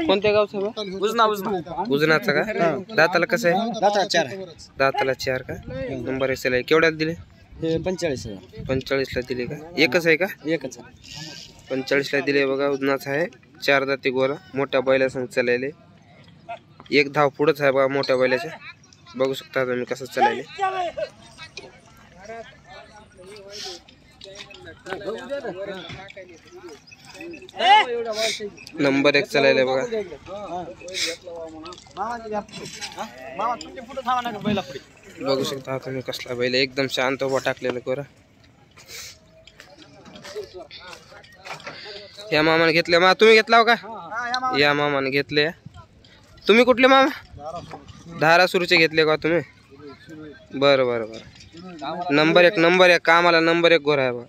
कोणत्या गावचा उजनाचा का? दाताला कसं आहे? दाताला 4 का? नंबर असेल आहे. केवढ्याला दिले? 45ला दिले का? एकच आहे का? एकच 45ला दिले बघा. उजनाचा आहे, 4 दाती गोरा, मोठ्या बैला संग चालायले. एक धाव पुढंच आहे बघा मोठ्या बैलाच्या. बघू शकता तुम्ही कसं चालायले. नंबर 1 चालायला बघा. बघू शकता तुम्ही कसला बैल, एकदम शांत उभा टाकलेला गोरा. या मामाने घेतले. मा तुम्ही घेतला हो का? या मामाने घेतले. तुम्ही कुठले मामा? धारासूरचे घेतले का तुम्ही? बरं बरं बरं. नंबर 1 कामाला नंबर 1 गोरा आहे बघा.